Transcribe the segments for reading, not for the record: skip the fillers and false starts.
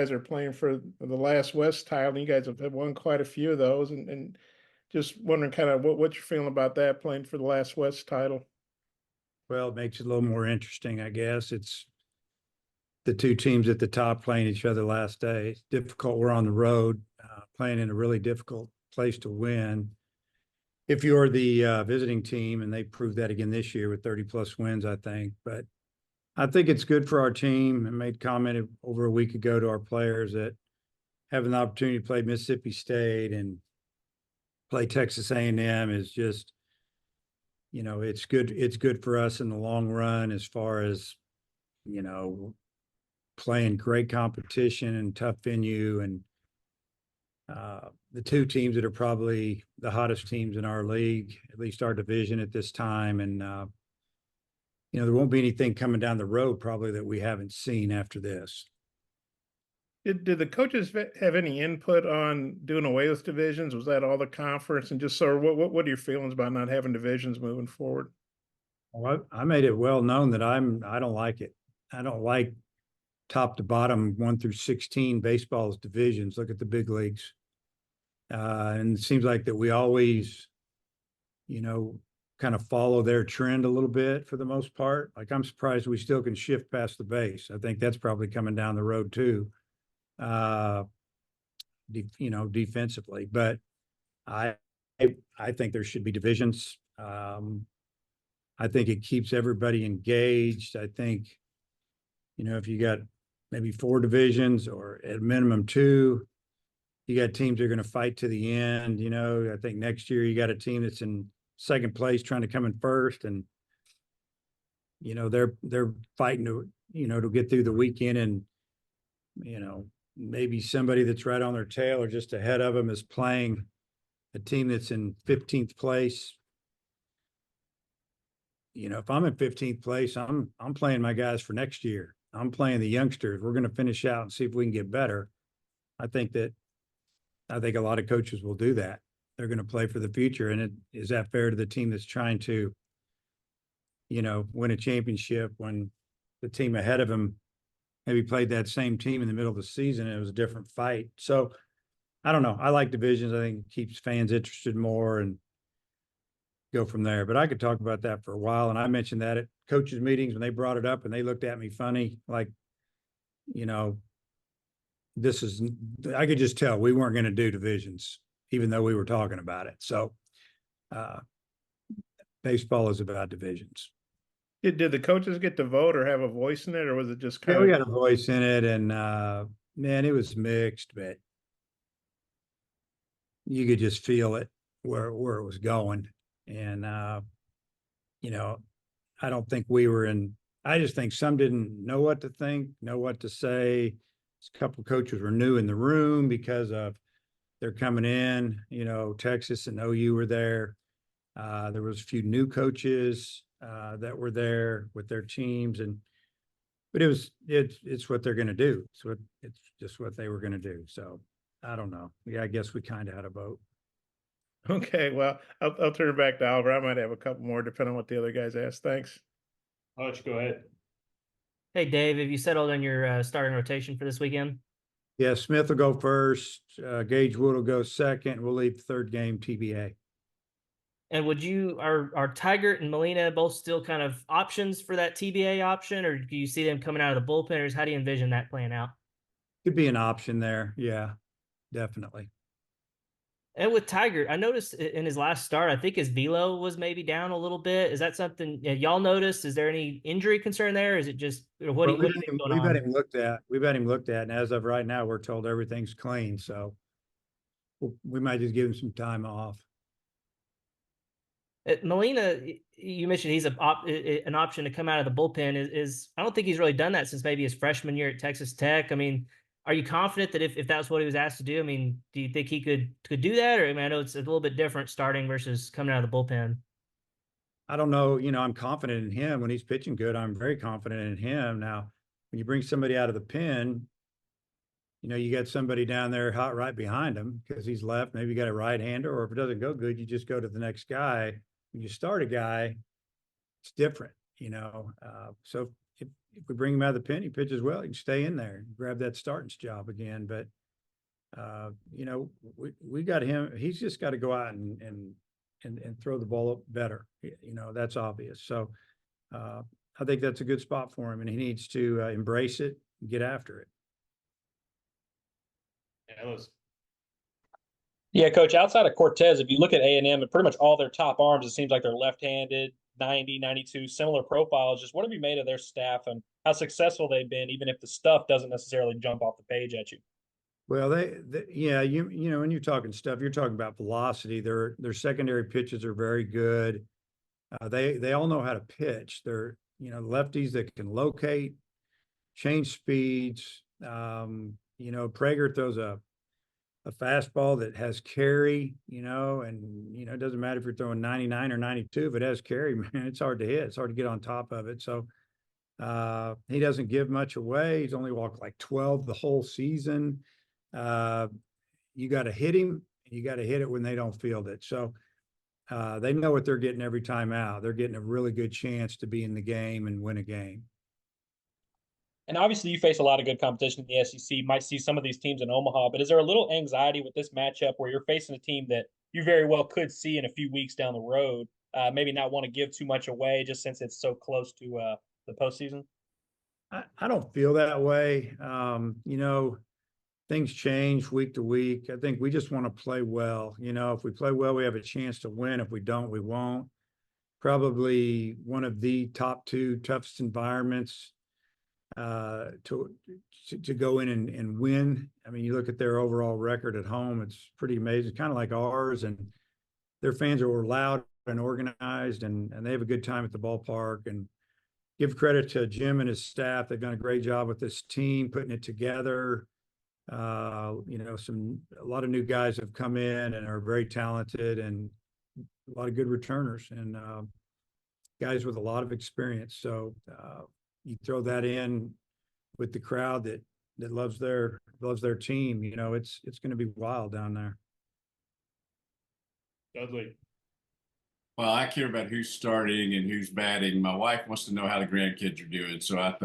guys are playing for the last West title, and you guys have won quite a few of those, and just wondering kind of what you're feeling about that, playing for the last West title. Well, it makes it a little more interesting, I guess. It's the two teams at the top playing each other last day. It's difficult. We're on the road, playing in a really difficult place to win. If you're the visiting team, and they proved that again this year with 30+ wins, I think. But I think it's good for our team. I made comment over a week ago to our players that having the opportunity to play Mississippi State and play Texas A&M is just, it's good. It's good for us in the long run as far as, playing great competition and tough venue, and the two teams that are probably the hottest teams in our league, at least our division at this time. And, there won't be anything coming down the road probably that we haven't seen after this. Did the coaches have any input on doing away with divisions? Was that all the conference? And just sort of what are your feelings about not having divisions moving forward? Well, I made it well known that I don't like it. I don't like top to bottom 1 through 16 baseball's divisions. Look at the big leagues. And it seems like that we always, kind of follow their trend a little bit for the most part. Like, I'm surprised we still can shift past the base. I think that's probably coming down the road too, defensively. But I think there should be divisions. I think it keeps everybody engaged. I think, if you got maybe 4 divisions or at a minimum 2, you got teams that are going to fight to the end. I think next year you got a team that's in second place trying to come in first, and they're fighting to get through the weekend, and maybe somebody that's right on their tail or just ahead of them is playing a team that's in 15th place. If I'm in 15th place, I'm playing my guys for next year. I'm playing the youngsters. We're going to finish out and see if we can get better. I think a lot of coaches will do that. They're going to play for the future. And is that fair to the team that's trying to, win a championship when the team ahead of them maybe played that same team in the middle of the season and it was a different fight? So I don't know. I like divisions. I think it keeps fans interested more and go from there. But I could talk about that for a while. And I mentioned that at coaches' meetings when they brought it up, and they looked at me funny, like, I could just tell we weren't going to do divisions, even though we were talking about it. So baseball is about divisions. Did the coaches get to vote or have a voice in it, or was it just kind Yeah, of? we got a voice in it, and man, it was mixed, but you could just feel it where it was going. And I don't think we were in. I just think some didn't know what to think, know what to say. A couple of coaches were new in the room because of they're coming in. Texas and OU were there. There was a few new coaches that were there with their teams, but it's what they're going to do. It's just what they were going to do. So I don't know. Yeah, I guess we kind of had a vote. Okay, well, I'll turn it back to Oliver. I might have a couple more depending on what the other guys ask. Thanks. I'll let you go ahead. Hey, Dave, have you settled on your starting rotation for this weekend? Yeah, Smith will go first. Gage Wood will go second. We'll leave the third game TBA. And are Tigert and Molina both still kind of options for that TBA option, or do you see them coming out of the bullpen, or how do you envision that playing out? Could be an option there. Yeah, definitely. And with Tiger, I noticed in his last start, I think his velo was maybe down a little bit. Is that something y'all noticed? Is there any injury concern there? Is it just what do you think going on? We've had him looked at. We've had him looked at, and as of right now, we're told everything's clean. So we might just give him some time off. Molina, you mentioned he's an option to come out of the bullpen. I don't think he's really done that since maybe his freshman year at Texas Tech. I mean, are you confident that if that's what he was asked to do, I mean, do you think he could do that? Or I know it's a little bit different starting versus coming out of the bullpen. I don't know. I'm confident in him when he's pitching good. I'm very confident in him. Now, when you bring somebody out of the pen, you got somebody down there hot right behind him because he's left. Maybe you got a right-hander, or if it doesn't go good, you just go to the next guy. When you start a guy, it's different, So if we bring him out of the pen, he pitches well, he can stay in there, and grab that starting job again. But you know, we got him. He's just got to go out and throw the ball up better. You know, that's obvious. So I think that's a good spot for him, and he needs to embrace it and get after it. Yeah, Coach, outside of Cortez, if you look at A&M and pretty much all their top arms, it seems like they're left-handed, 90, 92, similar profiles. Just what have you made of their staff and how successful they've been, even if the stuff doesn't necessarily jump off the page at you? Well, yeah, you know, when you're talking stuff, you're talking about velocity. Their secondary pitches are very good. They all know how to pitch. They're, you know, lefties that can locate, change speeds. You know, Prager throws a fastball that has carry, you know, and, you know, it doesn't matter if you're throwing 99 or 92, if it has carry, man, it's hard to hit. It's hard to get on top of it. So he doesn't give much away. He's only walked like 12 the whole season. You got to hit him. You got to hit it when they don't field it. So they know what they're getting every time out. They're getting a really good chance to be in the game and win a game. And obviously, you face a lot of good competition in the SEC. You might see some of these teams in Omaha, but is there a little anxiety with this matchup where you're facing a team that you very well could see in a few weeks down the road? Maybe not want to give too much away just since it's so close to the postseason? I don't feel that way. You know, things change week to week. I think we just want to play well. You know, if we play well, we have a chance to win. If we don't, we won't. Probably one of the top two toughest environments to go in and win. I mean, you look at their overall record at home, it's pretty amazing, kind of like ours, and their fans are loud and organized, and they have a good time at the ballpark. And give credit to Jim and his staff. They've done a great job with this team, putting it together. You know, a lot of new guys have come in and are very talented, and a lot of good returners and guys with a lot of experience. So you throw that in with the crowd that loves their team. You know, it's going to be wild down there. Dudley. Well, I care about who's starting and who's batting. My wife wants to know how the grandkids are doing, so I'd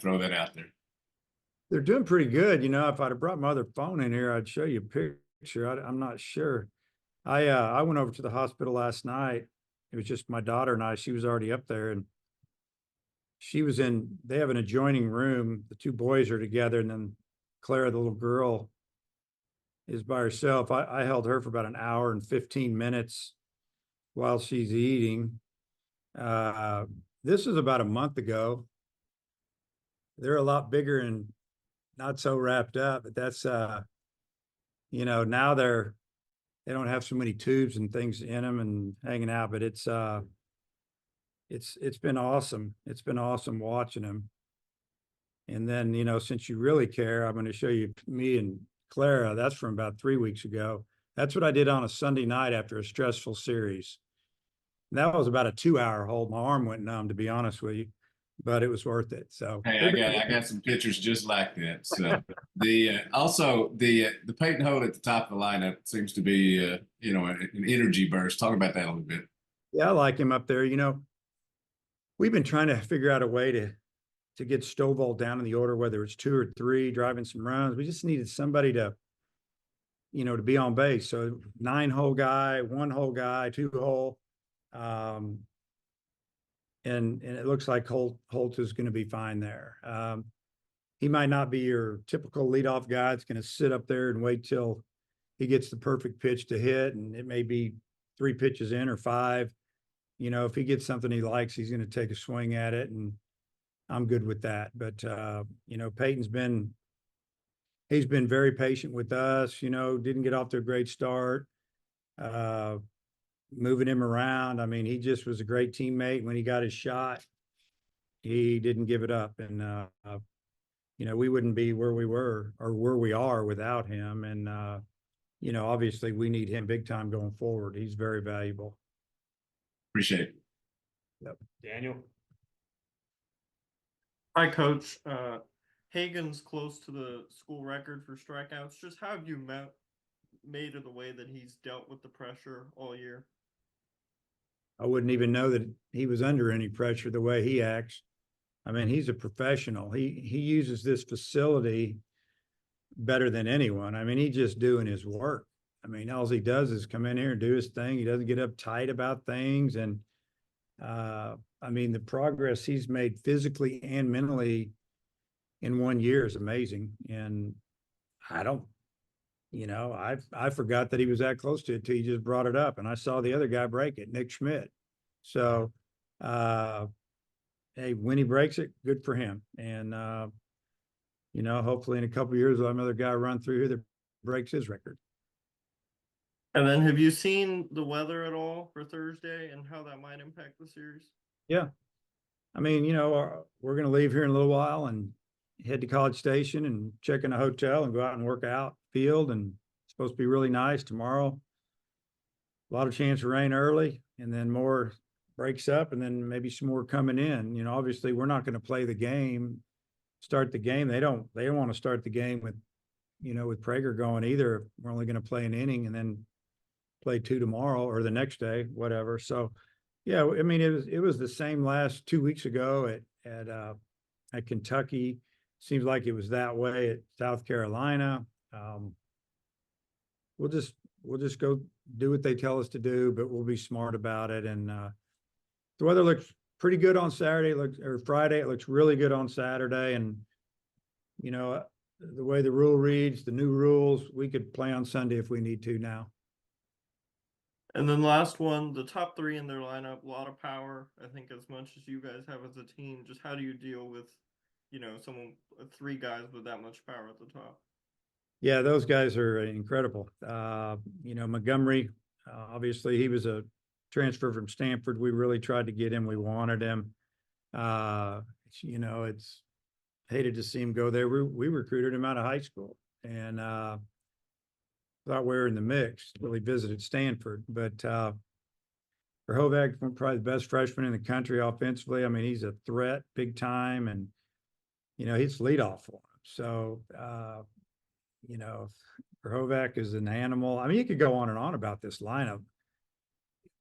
throw that out there. They're doing pretty good. You know, if I'd have brought my other phone in here, I'd show you a picture. I'm not sure. I went over to the hospital last night. It was just my daughter and I. She was already up there, and they have an adjoining room. The two boys are together, and then Clara, the little girl, is by herself. I held her for about an hour and 15 minutes while she's eating. This is about a month ago. They're a lot bigger and not so wrapped up, but that's you know, now they don't have so many tubes and things in them and hanging out, but it's been awesome. It's been awesome watching them. And then, you know, since you really care, I'm going to show you me and Clara. That's from about 3 weeks ago. That's what I did on a Sunday night after a stressful series. And that was about a 2-hour hold. My arm went numb, to be honest with you, but it was worth it. So Hey, I got some pictures just like that. So also the Peyton Holt at the top of the lineup seems to be you know, an energy burst. Talk about that a little bit. Yeah, I like him up there. You know, we've been trying to figure out a way to get Stovall down in the order, whether it's 2 or 3, driving some runs. We just needed somebody to, you know, to be on base. So 9-hole guy, 1-hole guy, 2-hole. And it looks like Holt is going to be fine there. He might not be your typical leadoff guy that's going to sit up there and wait till he gets the perfect pitch to hit, and it may be 3 pitches in or 5. You know, if he gets something he likes, he's going to take a swing at it, and I'm good with that. But you know, he's been very patient with us. You know, didn't get off to a great start. Moving him around. I mean, he just was a great teammate. When he got his shot, he didn't give it up. And, you know, we wouldn't be where we were or where we are without him. And, you know, obviously we need him big time going forward. He's very valuable. Appreciate it. Yep. Daniel. Hi, Coach. Hagan's close to the school record for strikeouts. Just how have you made of the way that he's dealt with the pressure all year? I wouldn't even know that he was under any pressure the way he acts. I mean, he's a professional. He uses this facility better than anyone. I mean, he's just doing his work. I mean, all he does is come in here and do his thing. He doesn't get uptight about things. And I mean, the progress he's made physically and mentally in 1 year is amazing. And I don't, I forgot that he was that close to it till you just brought it up. And I saw the other guy break it, Nick Schmidt. So, hey, when he breaks it, good for him. And, hopefully in a couple of years, we'll have another guy run through here that breaks his record. And then have you seen the weather at all for Thursday and how that might impact the series? Yeah. I mean, we're going to leave here in a little while and head to College Station and check in a hotel and go out and work out field. And it's supposed to be really nice tomorrow. A lot of chance of rain early, and then more breaks up, and then maybe some more coming in. Obviously we're not going to play the game, start the game. They don't want to start the game with, with Prager going either. We're only going to play an inning and then play 2 tomorrow or the next day, whatever. So yeah, I mean, it was the same last 2 weeks ago at Kentucky. Seems like it was that way at South Carolina. We'll just go do what they tell us to do, but we'll be smart about it. And the weather looks pretty good on Saturday, or Friday. It looks really good on Saturday. And the way the rule reads, the new rules, we could play on Sunday if we need to now. And then last one, the top 3 in their lineup, a lot of power. I think as much as you guys have as a team, just how do you deal with, 3 guys with that much power at the top? Yeah, those guys are incredible. Montgomery, obviously he was a transfer from Stanford. We really tried to get him. We wanted him. It's hated to see him go there. We recruited him out of high school and thought we were in the mix. Really visited Stanford, but Razorbacks, probably the best freshman in the country offensively. I mean, he's a threat big time, and he's leadoff for him. So Razorbacks is an animal. I mean, you could go on and on about this lineup.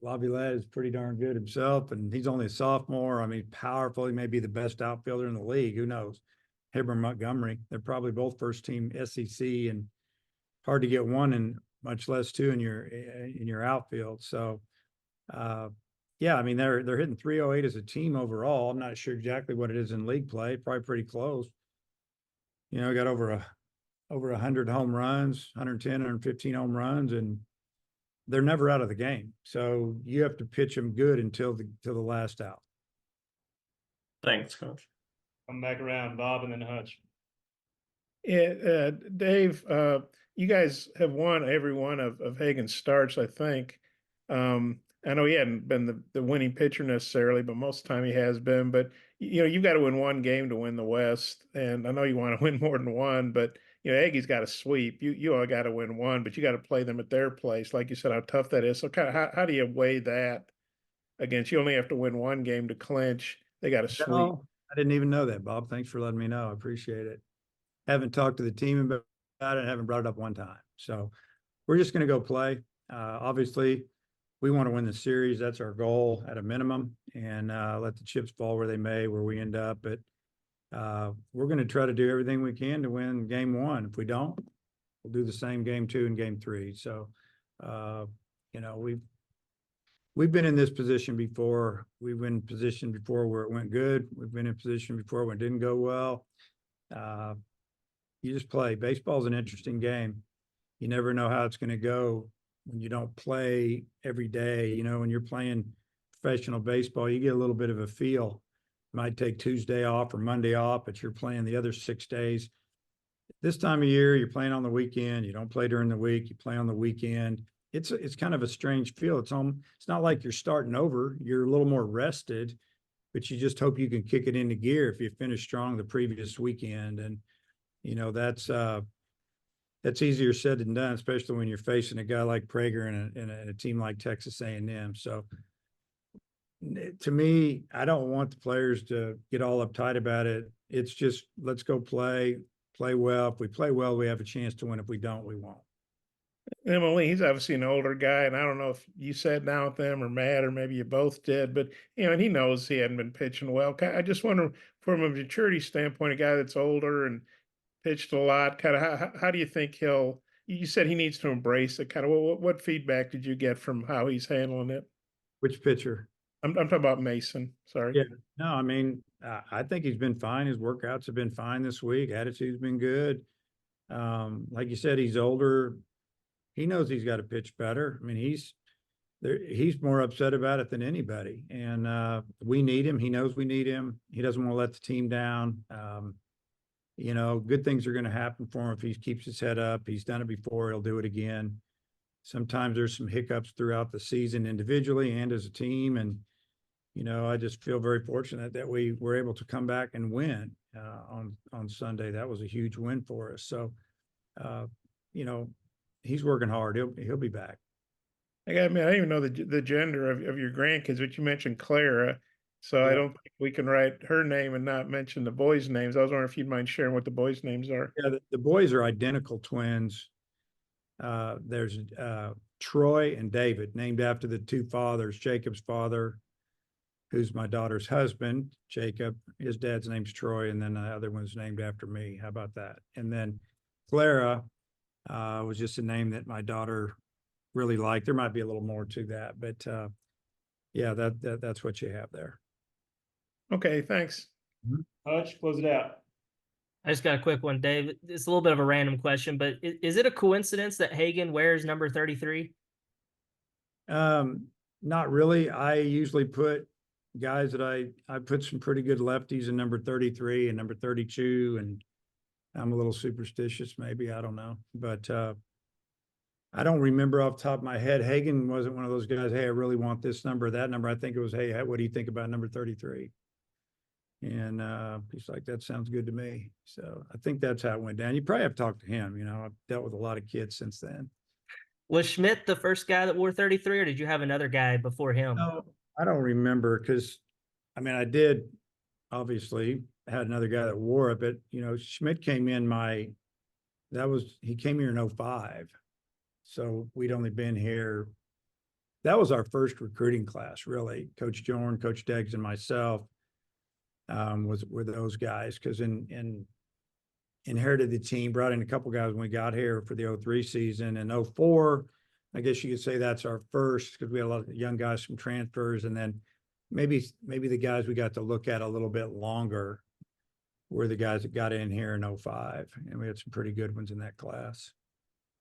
Laviolette is pretty darn good himself, and he's only a sophomore. I mean, powerful. He may be the best outfielder in the league. Who knows? Him or Montgomery. They're probably both first team SEC, and hard to get one, and much less 2 in your outfield. So, yeah, I mean, they're hitting 308 as a team overall. I'm not sure exactly what it is in league play. Probably pretty close. Got over 100 home runs, 110, 115 home runs, and they're never out of the game. So you have to pitch them good until the last out. Thanks, Coach. Come back around, Bob, and then Hutch. Yeah, Dave, you guys have won every one of Hagen's starts, I think. I know he hadn't been the winning pitcher necessarily, but most of the time he has been. But you've got to win one game to win the West, and I know you want to win more than one. But Aggies got to sweep. You all got to win one, but you got to play them at their place, like you said, how tough that is. So kind of how do you weigh that against? You only have to win one game to clinch. They got to sweep. No, I didn't even know that, Bob. Thanks for letting me know. I appreciate it. Haven't talked to the team about it. Haven't brought it up one time. So we're just going to go play. Obviously, we want to win the series. That's our goal at a minimum, and let the chips fall where they may, where we end up. But we're going to try to do everything we can to win game 1. If we don't, we'll do the same game 2 and game 3. So, we've been in this position before. We've been in position before where it went good. We've been in position before when it didn't go well. You just play. Baseball's an interesting game. You never know how it's going to go when you don't play every day. When you're playing professional baseball, you get a little bit of a feel. You might take Tuesday off or Monday off, but you're playing the other 6 days. This time of year, you're playing on the weekend. You don't play during the week. You play on the weekend. It's kind of a strange feel. It's not like you're starting over. You're a little more rested, but you just hope you can kick it into gear if you finish strong the previous weekend. And that's easier said than done, especially when you're facing a guy like Prager and a team like Texas A&M. So to me, I don't want the players to get all uptight about it. It's just, let's go play well. If we play well, we have a chance to win. If we don't, we won't. Emily, he's obviously an older guy, and I don't know if you sat down with them or Matt, or maybe you both did, but and he knows he hadn't been pitching well. I just wonder, from a maturity standpoint, a guy that's older and pitched a lot, kind of how do you think he'll? You said he needs to embrace it. Kind of what feedback did you get from how he's handling it? Which pitcher? I'm talking about Mason. Sorry. Yeah. No, I mean, I think he's been fine. His workouts have been fine this week. Attitude's been good. Like you said, he's older. He knows he's got to pitch better. I mean, he's more upset about it than anybody. And we need him. He knows we need him. He doesn't want to let the team down. Good things are going to happen for him if he keeps his head up. He's done it before. He'll do it again. Sometimes there's some hiccups throughout the season individually and as a team. And, I just feel very fortunate that we were able to come back and win on Sunday. That was a huge win for us. So, he's working hard. He'll be back. I don't even know the gender of your grandkids, but you mentioned Clara. So I Yeah. don't think we can write her name and not mention the boys' names. I was wondering if you'd mind sharing what the boys' names are. Yeah, the boys are identical twins. There's Troy and David, named after the two fathers. Jacob's father, who's my daughter's husband, Jacob. His dad's name's Troy, and then the other one's named after me. How about that? And then Clara was just a name that my daughter really liked. There might be a little more to that, but yeah, that's what you have there. Okay, thanks. Hutch, close it out. I just got a quick one, Dave. It's a little bit of a random question, but is it a coincidence that Hagan wears number 33? Not really. I usually put guys that I put some pretty good lefties in number 33 and number 32, and I'm a little superstitious, maybe. I don't know. But I don't remember off the top of my head. Hagan wasn't one of those guys, hey, I really want this number or that number. I think it was, hey, what do you think about number 33? And he's like, that sounds good to me. So I think that's how it went down. You probably have to talk to him. I've dealt with a lot of kids since then. Was Schmidt the first guy that wore 33, or did you have another guy before him? No, I don't remember because, I did obviously had another guy that wore it, but Schmidt came in he came here in 2005. So we'd only been here. That was our first recruiting class, really. Coach Jorn, Coach Deggs, and myself were those guys, because inherited the team, brought in a couple guys when we got here for the 2003 season. And 2004, I guess you could say that's our first, because we had a lot of young guys from transfers. And then maybe the guys we got to look at a little bit longer were the guys that got in here in 2005. And we had some pretty good ones in that class.